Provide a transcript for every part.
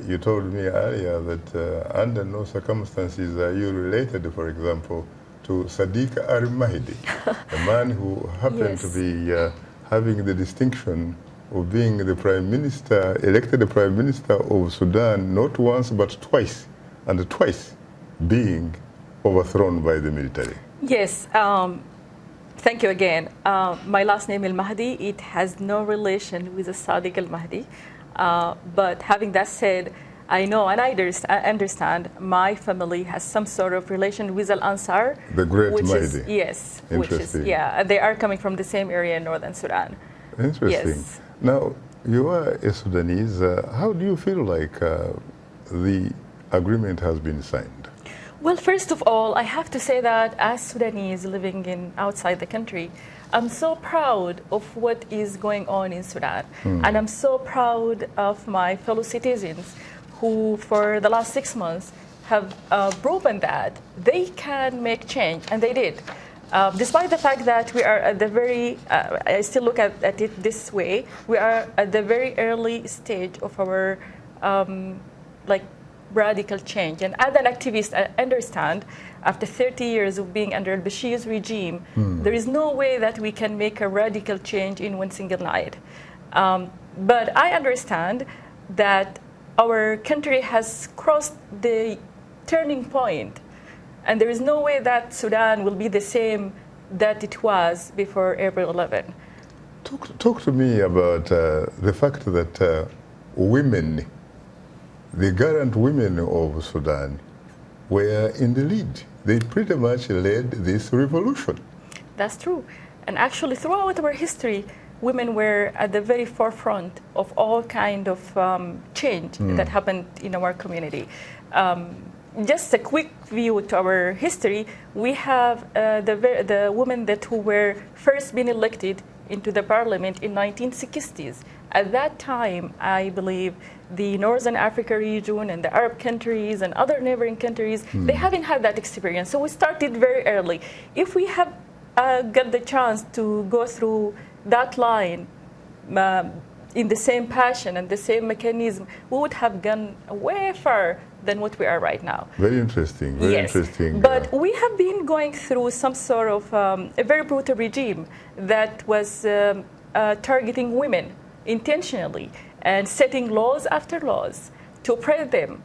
you told me earlier that under no circumstances are you related, for example, to Shaza Elmahdi, a man who happened to be having the distinction of being the Prime Minister, elected the Prime Minister of Sudan, not once but twice, and twice being overthrown by the military. Yes. Thank you again. My last name Elmahdi, it has no relation with the Shaza Elmahdi. But having that said, I know and I understand my family has some sort of relation with Al-Ansar. The Great Mahdi. Mahdi. Yes. Interesting. They are coming from the same area in northern Sudan. Interesting. Yes. Now, you are a Sudanese. How do you feel like the agreement has been signed? Well, first of all, I have to say that as Sudanese living outside the country, I'm so proud of what is going on in Sudan. And I'm so proud of my fellow citizens who, for the last 6 months, have proven that they can make change, and they did. Despite the fact that we are at the very, I still look at it this way, we are at the very early stage of our radical change. And as an activist, I understand, after 30 years of being under al-Bashir's regime, there is no way that we can make a radical change in one single night. But I understand that our country has crossed the turning point, and there is no way that Sudan will be the same that it was before April 11. Talk to me about the fact that women, the Garant women of Sudan, were in the lead. They pretty much led this revolution. That's true. And actually, throughout our history, women were at the very forefront of all kind of change that happened in our community. Just a quick view to our history, we have the women who were first been elected into the parliament in 1960s. At that time, I believe the Northern Africa region and the Arab countries and other neighboring countries, they haven't had that experience. So we started very early. If we have got the chance to go through that line in the same passion and the same mechanism, we would have gone way far than what we are right now. Very interesting, very interesting. But we have been going through some sort of a very brutal regime that was targeting women intentionally and setting laws after laws to oppress them.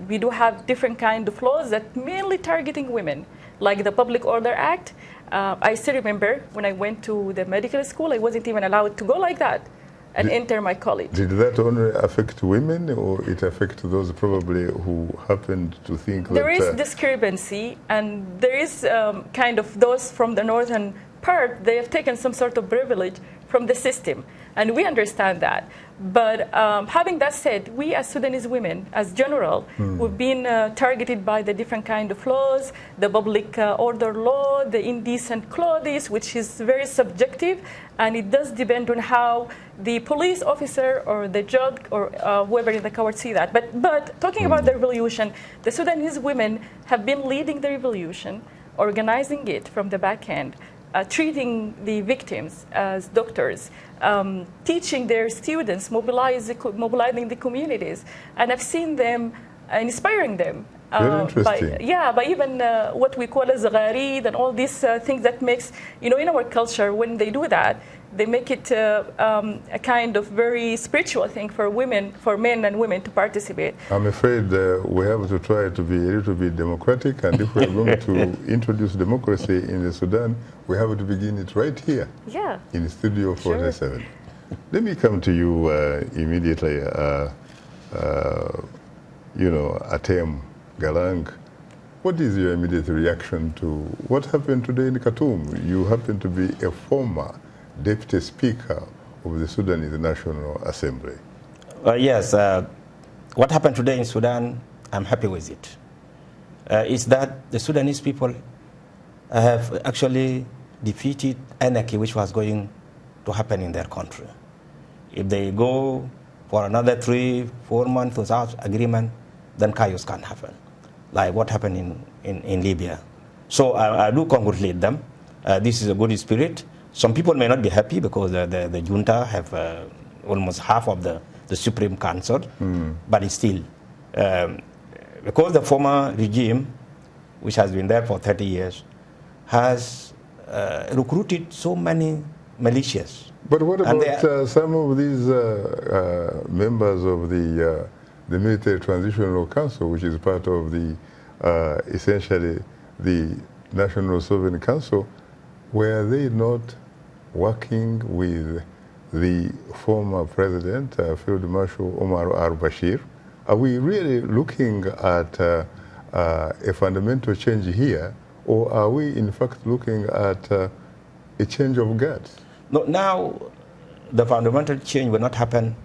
We do have different kind of laws that mainly targeting women, like the Public Order Act. I still remember when I went to the medical school, I wasn't even allowed to go like that and enter my college. Did that only affect women, or it affect those probably who happened to think there is discrepancy, and there is kind of those from the northern part, they have taken some sort of privilege from the system, and we understand that. But having that said, we as Sudanese women, as general, we've been targeted by the different kind of laws, the public order law, the indecent clothes, which is very subjective, and it does depend on how the police officer or the judge or whoever in the court see that. But talking about the revolution, the Sudanese women have been leading the revolution, organizing it from the back end, treating the victims as doctors, teaching their students, mobilizing the communities. And I've seen them, inspiring them. Very interesting. By even what we call as gharid and all these things that makes, in our culture, when they do that, they make it a kind of very spiritual thing for women, for men and women to participate. I'm afraid we have to try to be a little bit democratic, and if we're going to introduce democracy in the Sudan, we have to begin it right here in Studio 47. Sure. Let me come to you immediately, Atem Galang. What is your immediate reaction to what happened today in Khartoum? You happen to be a former Deputy Speaker of the Sudanese National Assembly. Yes, what happened today in Sudan, I'm happy with it. Is that the Sudanese people have actually defeated anarchy which was going to happen in their country. If they go for another 3-4 months without agreement, then chaos can happen, like what happened in Libya. So I do congratulate them. This is a good spirit. Some people may not be happy because the junta have almost half of the Supreme Council, but still, Because the former regime, which has been there for 30 years, has recruited so many militias. But what about some of these members of the Military Transitional Council, which is part of the essentially the National Sovereign Council? Were they not working with the former president, Field Marshal Omar al-Bashir? Are we really looking at a fundamental change here, or are we in fact looking at a change of guards? No, now the fundamental change will not happen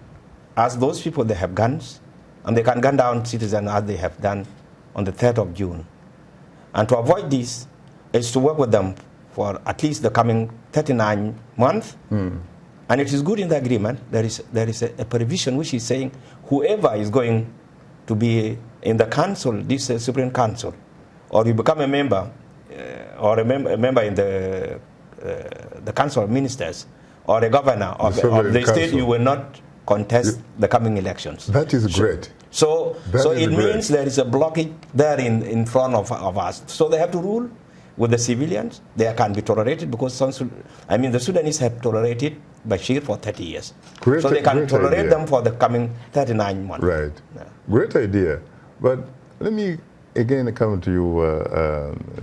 as those people, they have guns and they can gun down citizens as they have done on the 3rd of June. And to avoid this is to work with them for at least the coming 39 months. And it is good in the agreement, there is a provision which is saying whoever is going to be in the council, this Supreme Council, or you become a member, or a member in the Council of Ministers, or a governor of the state, you will not contest the coming elections. That is great. So it means there is a blockage there in front of us. So they have to rule with the civilians. They can be tolerated because the Sudanese have tolerated Bashir for 30 years. So they can tolerate them for the coming 39 months. Right. Yeah. Great idea. But let me again come to you,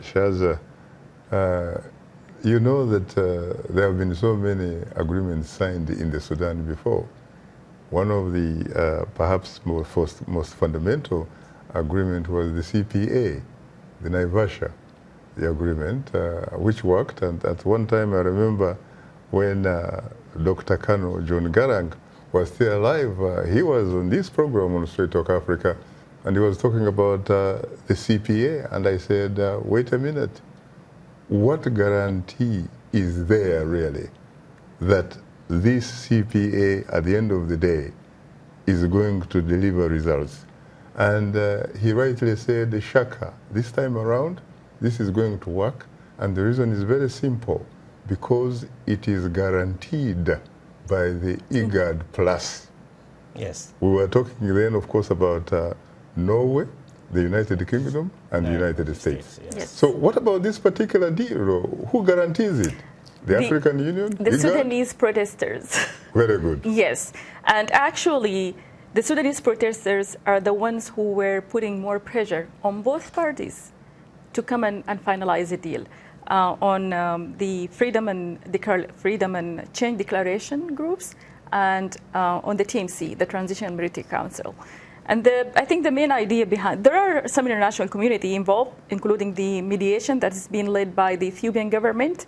Shaza. You know that there have been so many agreements signed in the Sudan before. One of the perhaps most fundamental agreement was the CPA, the Naivasha, the agreement, which worked. And at one time I remember when Dr. Kano John Garang was still alive, he was on this program on Straight Talk Africa, and he was talking about the CPA, and I said, wait a minute, what guarantee is there really that this CPA at the end of the day is going to deliver results? And he rightly said, Shaka, this time around, this is going to work, and the reason is very simple, because it is guaranteed by the IGAD Plus. Yes. We were talking then, of course, about Norway, the United Kingdom, and the United States. Yes. So what about this particular deal? Who guarantees it? The African Union? The IGAD? Sudanese protesters. Very good. Yes. And actually, the Sudanese protesters are the ones who were putting more pressure on both parties to come and finalize a deal. On the freedom and change declaration groups, and on the TMC, the Transitional Military Council. And I think the main idea behind, there are some international community involved, including the mediation that is being led by the Ethiopian government,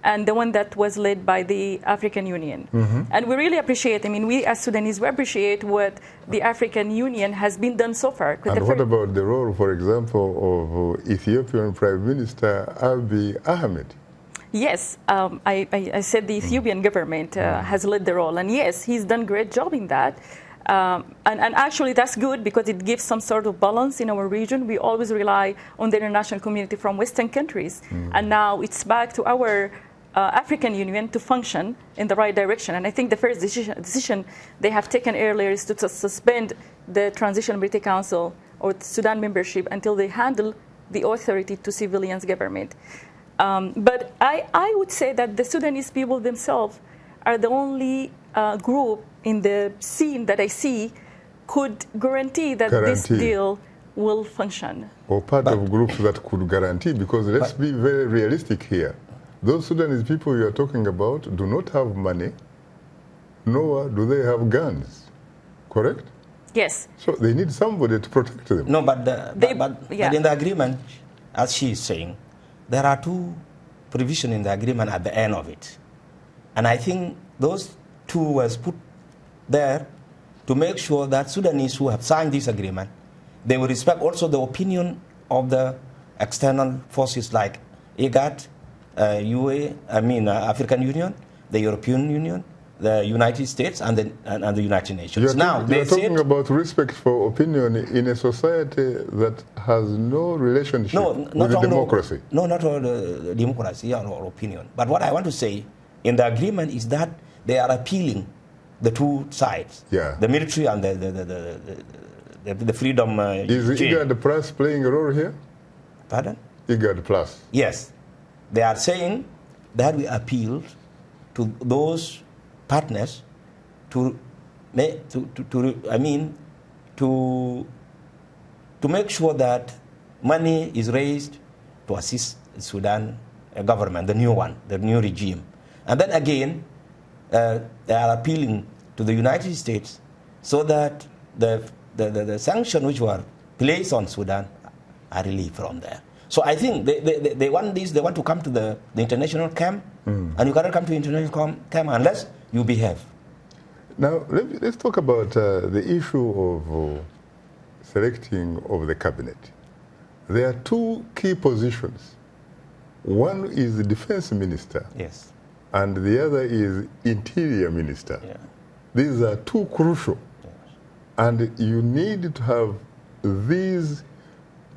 and the one that was led by the African Union. And we really appreciate, we as Sudanese, we appreciate what the African Union has been done so far. And what about the role, for example, of Ethiopian Prime Minister Abiy Ahmed? Yes, I said the Ethiopian government has led the role, and yes, he's done a great job in that. And actually that's good because it gives some sort of balance in our region. We always rely on the international community from Western countries, and now it's back to our African Union to function in the right direction. And I think the first decision they have taken earlier is to suspend the Transitional Military Council or Sudan membership until they handle the authority to civilians government. But I would say that the Sudanese people themselves are the only group in the scene that I see could guarantee that this deal will function. Or part of groups that could guarantee, because let's be very realistic here. Those Sudanese people you are talking about do not have money, nor do they have guns, correct? Yes. So they need somebody to protect them. No, but in the agreement, as she is saying, there are two provisions in the agreement at the end of it. And I think those two was put there to make sure that Sudanese who have signed this agreement, they will respect also the opinion of the external forces like IGAD, African Union, the European Union, the United States, and the United Nations. You're talking about respect for opinion in a society that has no relationship with democracy. No, not all democracy or opinion. But what I want to say in the agreement is that they are appealing the two sides, the military and the the freedom. Is IGAD Plus playing a role here? Pardon? IGAD Plus. Yes. They are saying that we appeal to those partners to make sure that money is raised to assist Sudan government, the new one, the new regime. And then again, they are appealing to the United States so that the sanctions which were placed on Sudan are relieved from there. So I think they want this, they want to come to the international camp, and you cannot come to international camp unless you behave. Now, let's talk about the issue of selecting of the cabinet. There are two key positions. One is the defense minister, yes, and the other is interior minister. Yeah. These are two crucial, Yes. and you need to have these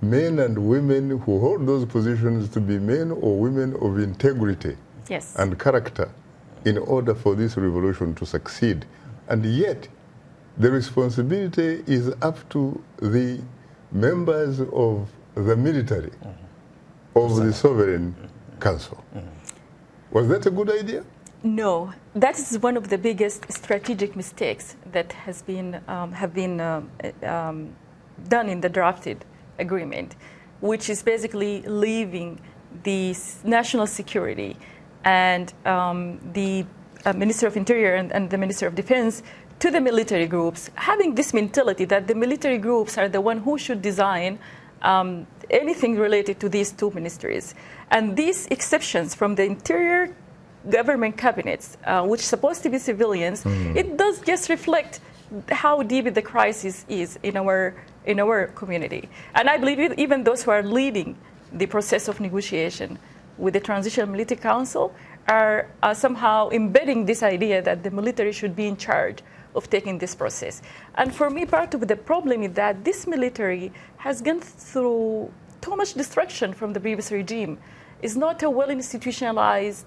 men and women who hold those positions to be men or women of integrity Yes. and character in order for this revolution to succeed. And yet, the responsibility is up to the members of the military, of the sovereign council. Was that a good idea? No, that is one of the biggest strategic mistakes that have been done in the drafted agreement, which is basically leaving the national security and the Minister of Interior and the Minister of Defense to the military groups, having this mentality that the military groups are the one who should design anything related to these two ministries. And these exceptions from the interior government cabinets, which are supposed to be civilians, it does just reflect how deep the crisis is in our community. And I believe even those who are leading the process of negotiation with the Transitional Military Council are somehow embedding this idea that the military should be in charge of taking this process. And for me, part of the problem is that this military has gone through too much destruction from the previous regime. It's not a well-institutionalized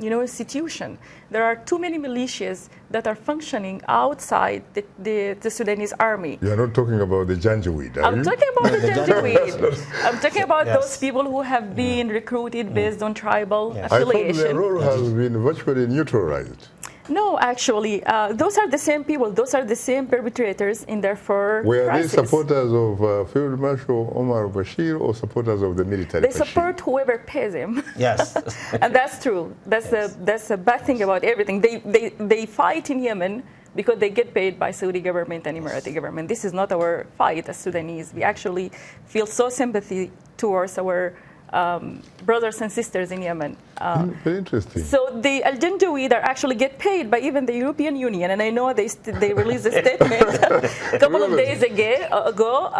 institution. There are too many militias that are functioning outside the Sudanese army. You're not talking about the Janjaweed, are you? I'm talking about the Janjaweed. I'm talking about Yes. those people who have been recruited based on tribal Yes. I thought affiliation. their role has been virtually neutralized. No, actually, those are the same people. Those are the same perpetrators in their four Were crisis. they supporters of Field Marshal Omar Bashir or supporters of the military? They Bashir? support whoever pays him. Yes. And that's true. That's a bad thing about everything. They fight in Yemen because they get paid by Saudi government and Emirati government. This is not our fight as Sudanese. We actually feel so sympathy towards our brothers and sisters in Yemen. Very interesting. So the Al-Janjaweed are actually get paid by even the European Union, and I know they released a statement a couple of days ago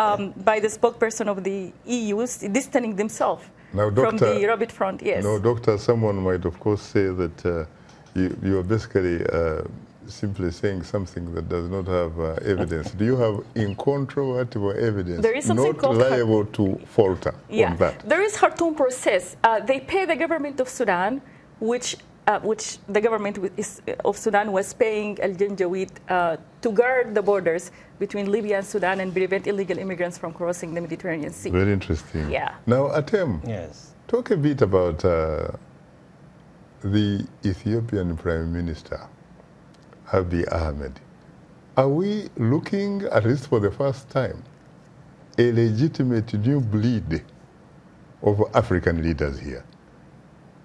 by the spokesperson of the EU distancing themselves from the Rabbit Front. Yes. No, Doctor, someone might of course say that you are basically simply saying something that does not have evidence. Do you have incontrovertible evidence There is something not called liable to falter on that? There is Khartoum process. They pay the government of Sudan, which the government of Sudan was paying Al-Janjaweed to guard the borders between Libya and Sudan and prevent illegal immigrants from crossing the Mediterranean Sea. Very interesting. Yeah. Now, Atem, Yes. talk a bit about the Ethiopian Prime Minister, Abiy Ahmed. Are we looking, at least for the first time, a legitimate new bleed of African leaders here?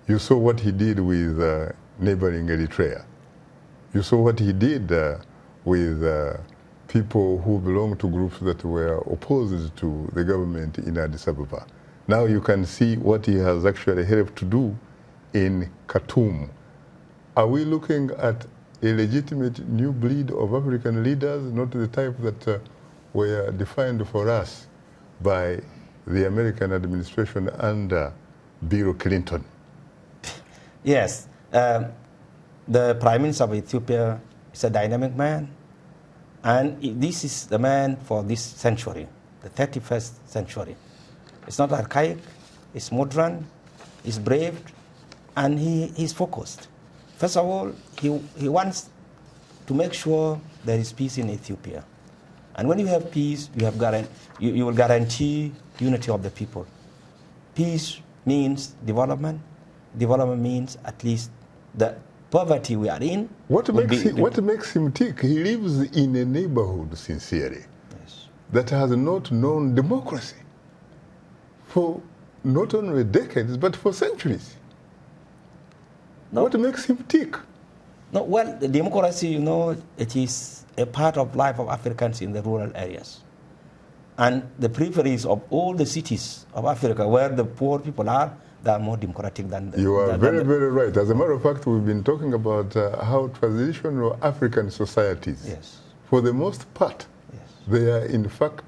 You saw what he did with neighboring Eritrea. You saw what he did with people who belong to groups that were opposed to the government in Addis Ababa. Now you can see what he has actually helped to do in Khartoum. Are we looking at a legitimate new breed of African leaders, not the type that were defined for us by the American administration under Bill Clinton? Yes. The Prime Minister of Ethiopia is a dynamic man, and this is the man for this century, the 31st century. It's not archaic, it's modern, it's brave, and he's focused. First of all, he wants to make sure there is peace in Ethiopia. And when you have peace, you will guarantee unity of the people. Peace means development. Development means at least the poverty we are in. What makes him tick? He lives in a neighborhood, sincerely, Yes. that has not known democracy for not only decades, but for centuries. No. What makes him tick? No, well, the democracy, it is a part of life of Africans in the rural areas. And the preference of all the cities of Africa where the poor people are, they are more democratic than You are very right. As a matter of fact, we've been talking about how traditional African societies, Yes. for the most part, Yes. they are in fact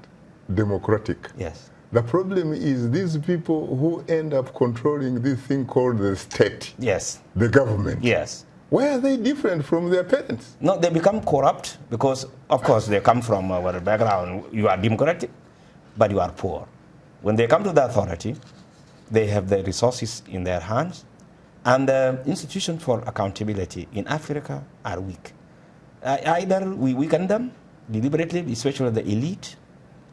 democratic. Yes. The problem is these people who end up controlling this thing called the state, Yes. the government. Yes. Why are they different from their parents? No, they become corrupt because, of course, they come from our background. You are democratic, but you are poor. When they come to the authority, they have the resources in their hands, and the institutions for accountability in Africa are weak. Either we weaken them deliberately, especially the elite,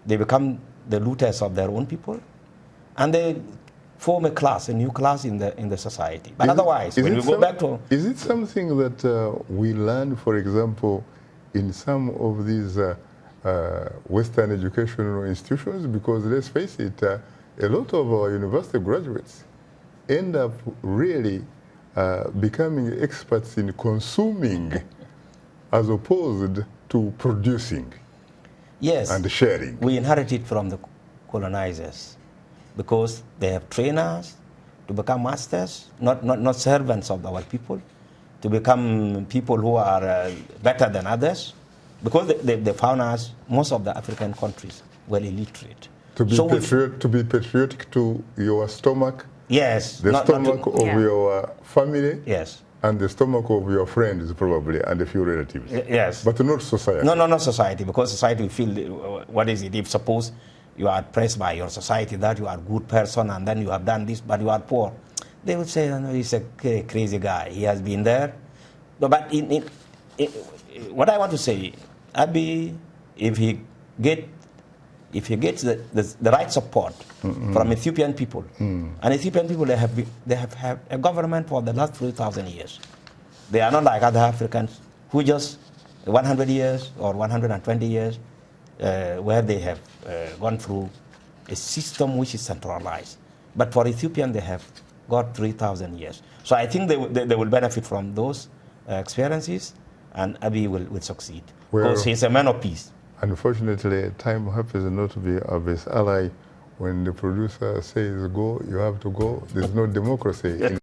they become the looters of their own people, and they form a new class in the society. But otherwise, when we go back to... Is it something that we learn, for example, in some of these Western educational institutions? Because let's face it, a lot of our university graduates end up really becoming experts in consuming as opposed to producing. Yes, and sharing. We inherit it from the colonizers because they have trained us to become masters, not servants of our people, to become people who are better than others, because they found us, most of the African countries, well illiterate. To be patriotic to your stomach, yes, the stomach of your family, yes, and the stomach of your friends probably, and a few relatives. Yes. But not society. No, not society, because society will feel, what is it, if suppose you are pressed by your society that you are a good person and then you have done this, but you are poor, they would say, no, he's a crazy guy, he has been there. But what I want to say, Abiy, if he gets the right support from Ethiopian people, and Ethiopian people, they have had a government for the last 3,000 years. They are not like other Africans who just 100 years or 120 years, where they have gone through a system which is centralized. But for Ethiopian, they have got 3,000 years. So I think they will benefit from those experiences, and Abiy will succeed, because he's a man of peace. Unfortunately, time happens not to be our best ally. When the producer says go, you have to go. There's no democracy in